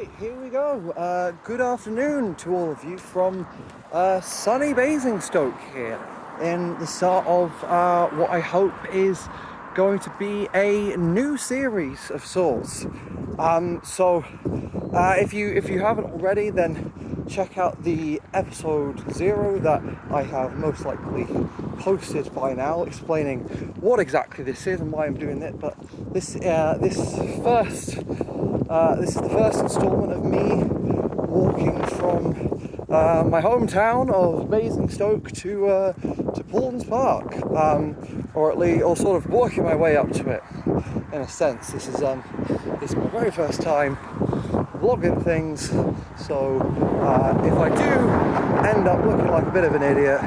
Right, here we go. Good afternoon to all of you from sunny Basingstoke here in the start of what I hope is going to be a new series of sorts. If you haven't already, then check out the episode 0 that I have most likely posted by now, explaining what exactly this is and why I'm doing it. But this is the first instalment of me walking from my hometown of Basingstoke to Paultons Park, or sort of working my way up to it. In a sense, this is my very first time vlogging things, so if I do end up looking like a bit of an idiot,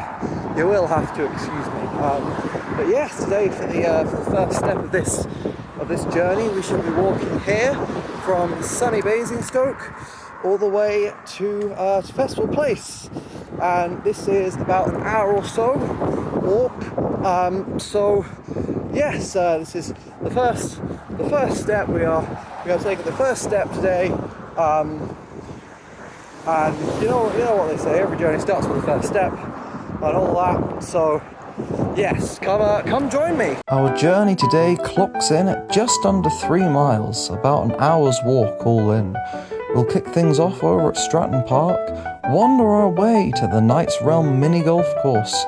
you will have to excuse me. But yes, today for the first step of this journey, we shall be walking here from sunny Basingstoke all the way to Festival Place, and this is about an hour or so walk. Yes, this is the first step. We are taking the first step today, and you know what they say, every journey starts with the first step and all that. So yes, come join me. Our journey today clocks in at just under 3 miles, about an hour's walk all in. We'll kick things off over at Stratton Park, wander our way to the Knights Realm mini golf course,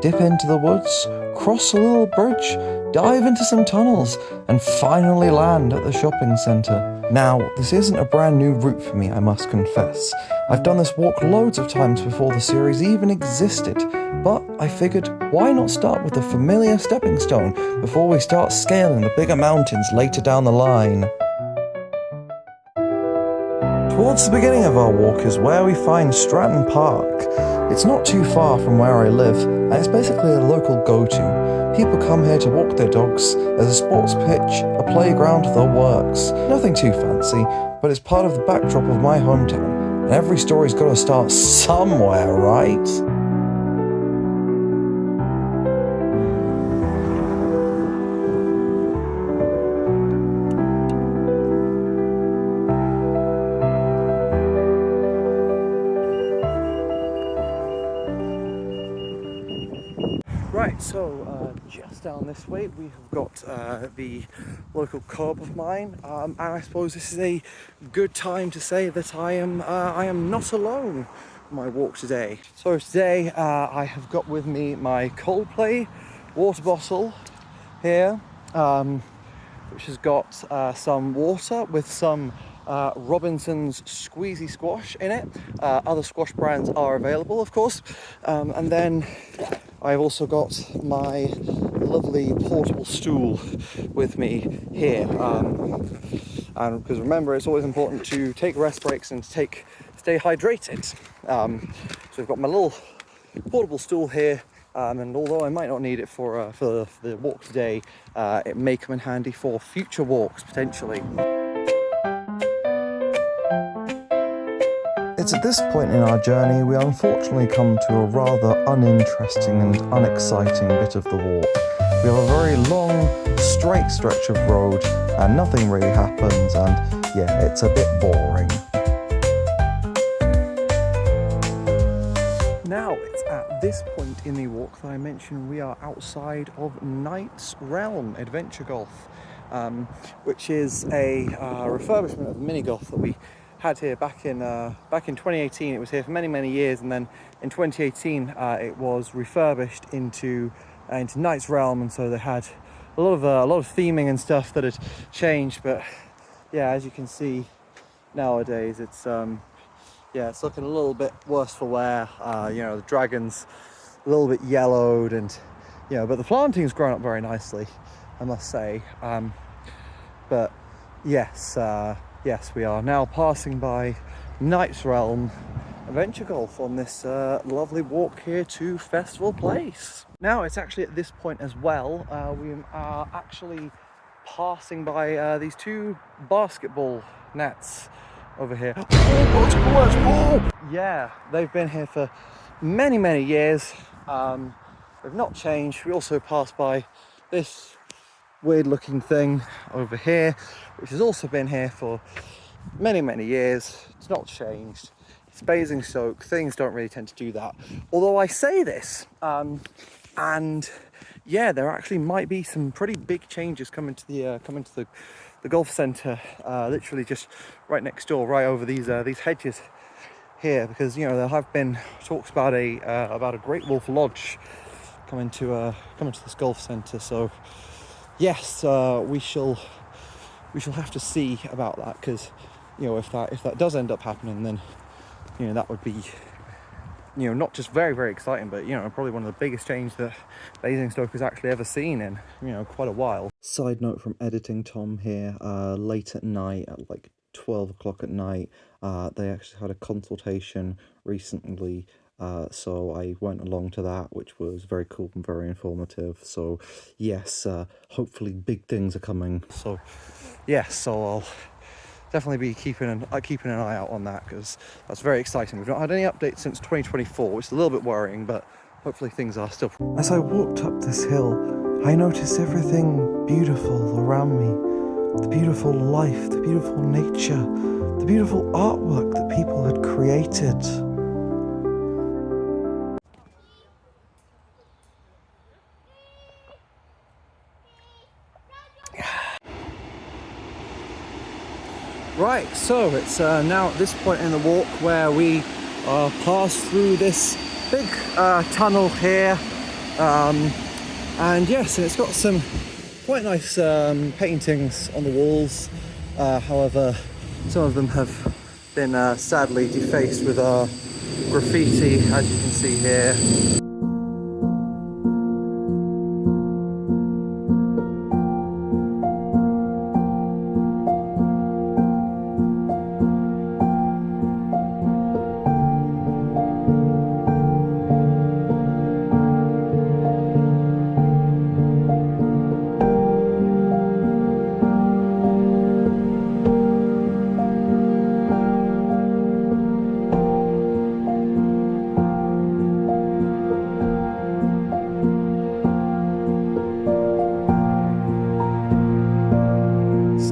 dip into the woods, cross a little bridge, dive into some tunnels, and finally land at the shopping centre. Now, this isn't a brand new route for me, I must confess. I've done this walk loads of times before the series even existed, but I figured, why not start with a familiar stepping stone before we start scaling the bigger mountains later down the line. Towards the beginning of our walk is where we find Stratton Park. It's not too far from where I live, and it's basically a local go-to. People come here to walk their dogs. There's a sports pitch, a playground, the works. Nothing too fancy, but it's part of the backdrop of my hometown, and every story's got to start somewhere, right? Right, so just down this way we have got the local co-op of mine, and I suppose this is a good time to say that I am not alone on my walk today. So today I have got with me my Coldplay water bottle here, which has got some water with some Robinson's Squeezy Squash in it. Other squash brands are available, of course, and then I've also got my lovely portable stool with me here, and because remember, it's always important to take rest breaks and stay hydrated. So we've got my little portable stool here, and although I might not need it for the walk today, it may come in handy for future walks potentially. It's at this point in our journey we unfortunately come to a rather uninteresting and unexciting bit of the walk. We have a very long, straight stretch of road and nothing really happens, and yeah, it's a bit boring. Now, it's at this point in the walk that I mentioned we are outside of Knights Realm Adventure Golf, which is a refurbishment of the mini golf that we had here back in 2018. It was here for many years, and then in 2018 it was refurbished into Knights Realm, and so they had a lot of theming and stuff that had changed. But yeah, as you can see nowadays, it's it's looking a little bit worse for wear. The dragon's a little bit yellowed, and but the planting's grown up very nicely, I must say. But yes, we are now passing by Knights Realm Adventure Golf on this lovely walk here to Festival Place. Now, it's actually at this point as well, we are actually passing by these 2 basketball nets over here. Oh, yeah, they've been here for many years. They've not changed. We also passed by this weird looking thing over here, which has also been here for many years. It's not changed. It's Basingstoke. Things don't really tend to do that. Although I say this, and yeah, there actually might be some pretty big changes coming to the golf centre. Literally just right next door, right over these hedges here, because you know there have been talks about a Great Wolf Lodge coming to this golf centre. So yes, we shall have to see about that, because you know if that does end up happening, then you know that would be, you know, not just very exciting, but you know probably one of the biggest changes that Basingstoke has actually ever seen in, you know, quite a while. Side note from editing Tom here, late at night at like 12 o'clock at night, they actually had a consultation recently, so I went along to that, which was very cool and very informative. So yes, hopefully big things are coming. So yes, so I'll definitely be keeping an eye out on that, because that's very exciting. We've not had any updates since 2024, which is a little bit worrying, but hopefully things are still... As I walked up this hill, I noticed everything beautiful around me. The beautiful life, the beautiful nature, the beautiful artwork that people had created. Right, so it's now at this point in the walk where we pass through this big tunnel here, and yes, it's got some quite nice paintings on the walls. However, some of them have been sadly defaced with graffiti, as you can see here.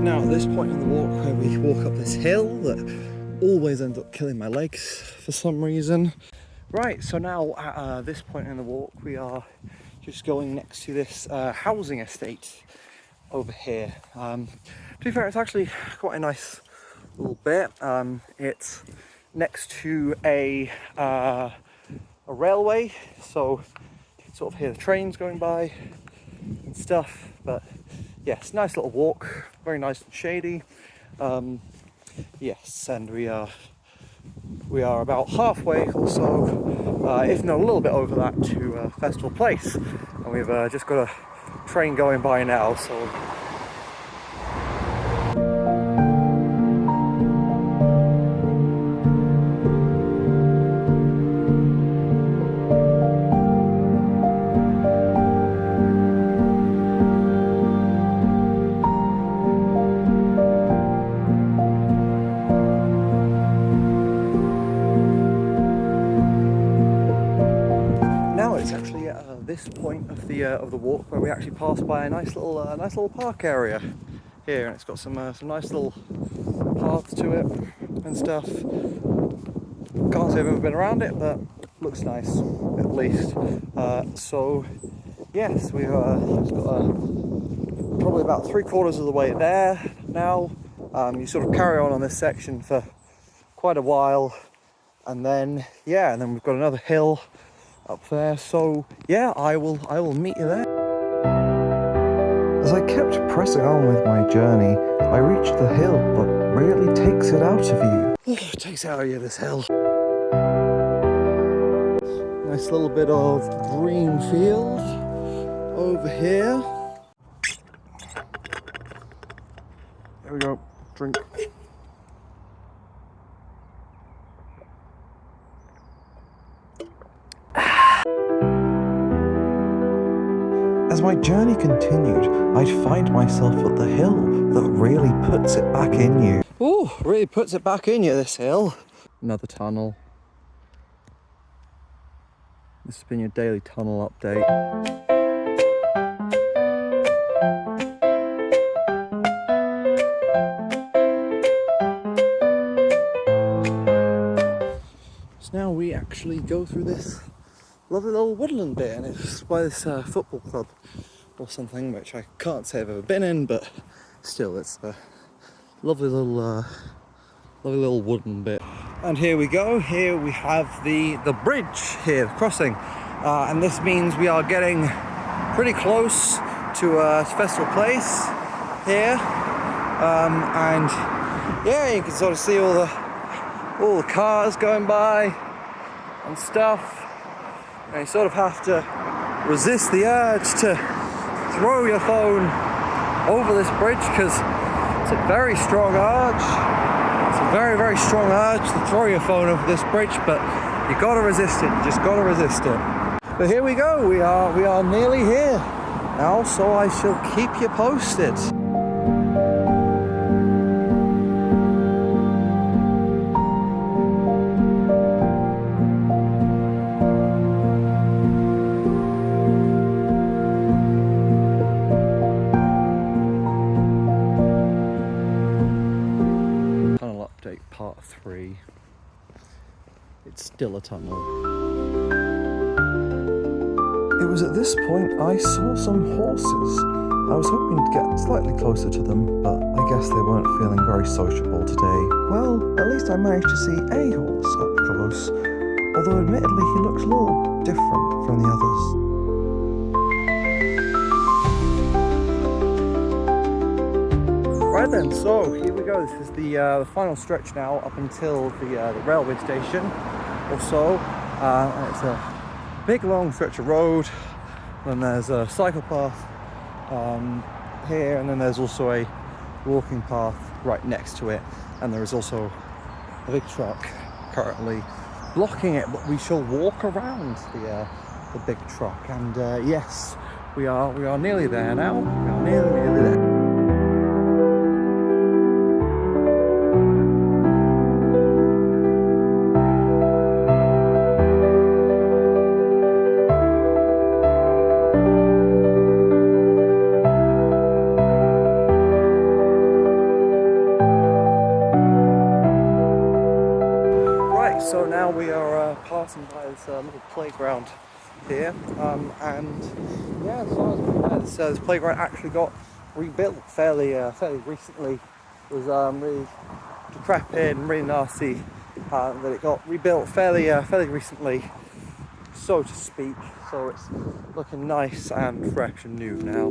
Now at this point in the walk where we walk up this hill that always ends up killing my legs for some reason. Right, so now at this point in the walk we are just going next to this housing estate over here. To be fair, it's actually quite a nice little bit. It's next to a railway, so you can sort of hear the trains going by and stuff, but yes, nice little walk, very nice and shady. Yes, and we are about halfway or so, if not a little bit over that, to Festival Place, and we've just got a train going by now, so it's actually at this point of the walk where we actually pass by a nice little park area here, and it's got some nice little paths to it and stuff. Can't say I've ever been around it, but looks nice at least. So yes, we've just got probably about 3/4 of the way there now. You sort of carry on this section for quite a while, and then we've got another hill up there, so yeah, I will meet you there. As I kept pressing on with my journey, I reached the hill that really takes it out of you. It takes out of you, this hill. Nice little bit of green field over here. There we go, drink. As my journey continued, I'd find myself at the hill that really puts it back in you. Ooh, really puts it back in you, this hill. Another tunnel. This has been your daily tunnel update. actually go through this lovely little woodland bit, and it's by this football club or something, which I can't say I've ever been in, but still, it's a lovely little wooden bit. And here we go. Here we have the bridge here, the crossing, and this means we are getting pretty close to Festival Place here, and yeah, you can sort of see all the cars going by and stuff. And you sort of have to resist the urge to throw your phone over this bridge, because it's a very strong urge. It's a very, very strong urge to throw your phone over this bridge, but you gotta resist it. You just gotta resist it. But here we go. We are nearly here now, so I shall keep you posted. Part 3. It's still a tunnel. It was at this point I saw some horses. I was hoping to get slightly closer to them, but I guess they weren't feeling very sociable today. Well, at least I managed to see a horse up close, although admittedly he looked a little different from the others. Right then, so here we go. This is the final stretch now up until the railway station or so. And it's a big long stretch of road. Then there's a cycle path here, and then there's also a walking path right next to it. And there is also a big truck currently blocking it, but we shall walk around the big truck. And yes, we are nearly there now. We are nearly there. So now we are passing by this little playground here, and yeah, as far as we know, this playground actually got rebuilt fairly recently. It was really decrepit and really nasty, that it got rebuilt fairly recently, so to speak. So it's looking nice and fresh and new now.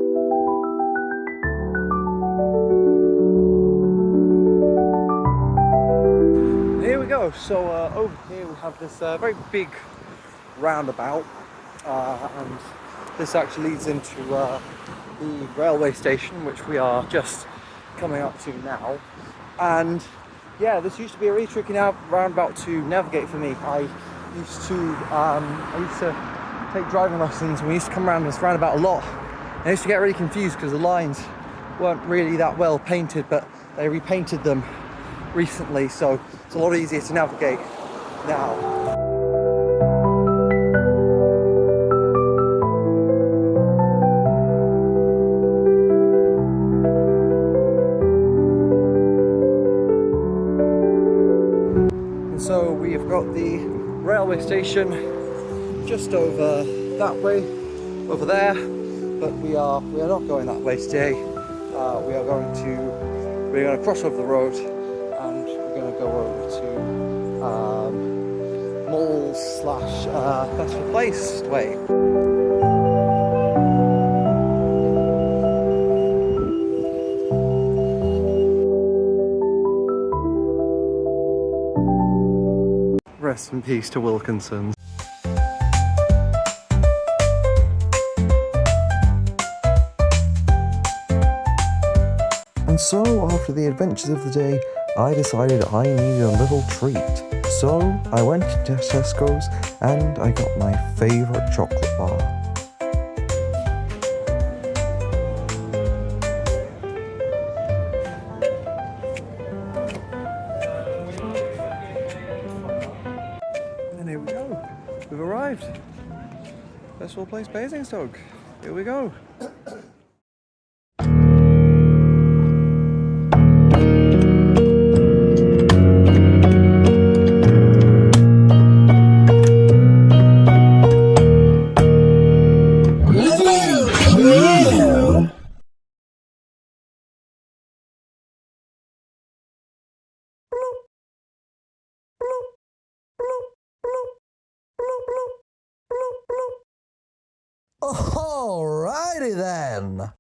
So over here we have this very big roundabout, and this actually leads into the railway station, which we are just coming up to now. And yeah, this used to be a really tricky roundabout to navigate for me. I used to take driving lessons, and we used to come around this roundabout a lot. And I used to get really confused because the lines weren't really that well painted, but they repainted them recently, so it's a lot easier to navigate now. And so we have got the railway station just over that way, over there, but we are not going that way today. We're going to cross over the road, and we're going to go over to Mall/Festival Place way. Rest in peace to Wilkinson's. And so, after the adventures of the day, I decided I needed a little treat. So, I went to Tesco's and I got my favourite chocolate bar. And here we go. We've arrived. Festival Place, Basingstoke. Here we go. Alrighty then.